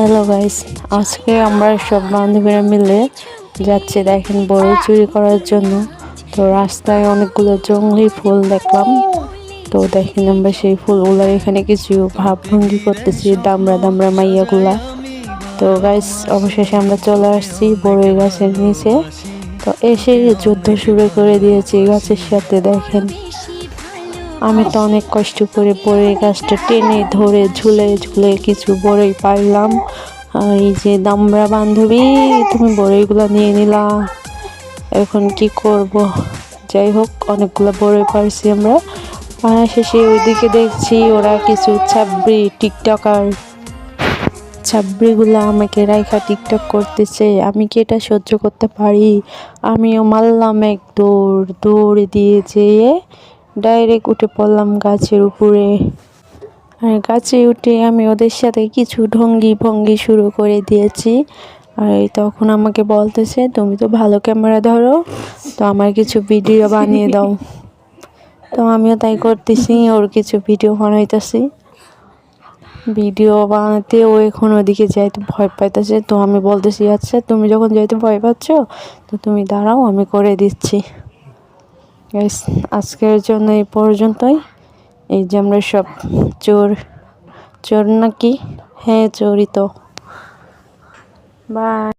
Hello guys, আজকে আমরা সব বান্ধবীরা মিলে যাচ্ছি দেখেন বড়ই চুরি করার জন্য। তো রাস্তায় অনেকগুলো জংলি ফুল দেখলাম। তো দেখেন আমরা সেই ফুলগুলো এখানে কিছু ভাবভঙ্গি করতেছি, দামড়া দামড়া মাইয়াগুলা। তো গাইস অবশেষে আমরা চলে আসছি বড়ই গাছের নিচে। তো এসে যুদ্ধ শুরু করে দিয়েছি গাছের সাথে। দেখেন আমি তো অনেক কষ্ট করে বড়ই গাছটা টেনে ধরে ঝুলে ঝুলে কিছু বড়ই পাইলাম। আর এই যে দামড়া বান্ধবী, তুমি বড়ইগুলো নিয়ে নিলা, এখন কি করব? যাই হোক, অনেকগুলো বড়ই পাইছি আমরা। আর শেষে ওইদিকে দেখছি ওরা কিছু ছাব্রিগুলা আমাকে রাইখা টিকটক করতেছে। আমি কি এটা সহ্য করতে পারি? আমিও মারলাম এক দৌড় দিয়ে যেয়ে ডাইরেক্ট উঠে পড়লাম গাছের উপরে। আর গাছে উঠে আমি ওদের সাথে কিছু ঢঙ্গি ভঙ্গি শুরু করে দিয়েছি। আর তখন আমাকে বলতেছে, তুমি তো ভালো ক্যামেরা ধরো, তো আমার কিছু ভিডিও বানিয়ে দাও। তো আমিও তাই করতেছি, ওর কিছু ভিডিও বানাইতেছি। ভিডিও বানাতে ও এখন ওদিকে যাইতে ভয় পাইতেছে। তো আমি বলতেছি, আচ্ছা তুমি যখন যাইতে ভয় পাচ্ছ তো তুমি দাঁড়াও, আমি করে দিচ্ছি। আজকের জন্য এই পর্যন্তই। এই যে আমরা সব চোর নাকি? হ্যাঁ, চোরই তো। বাই।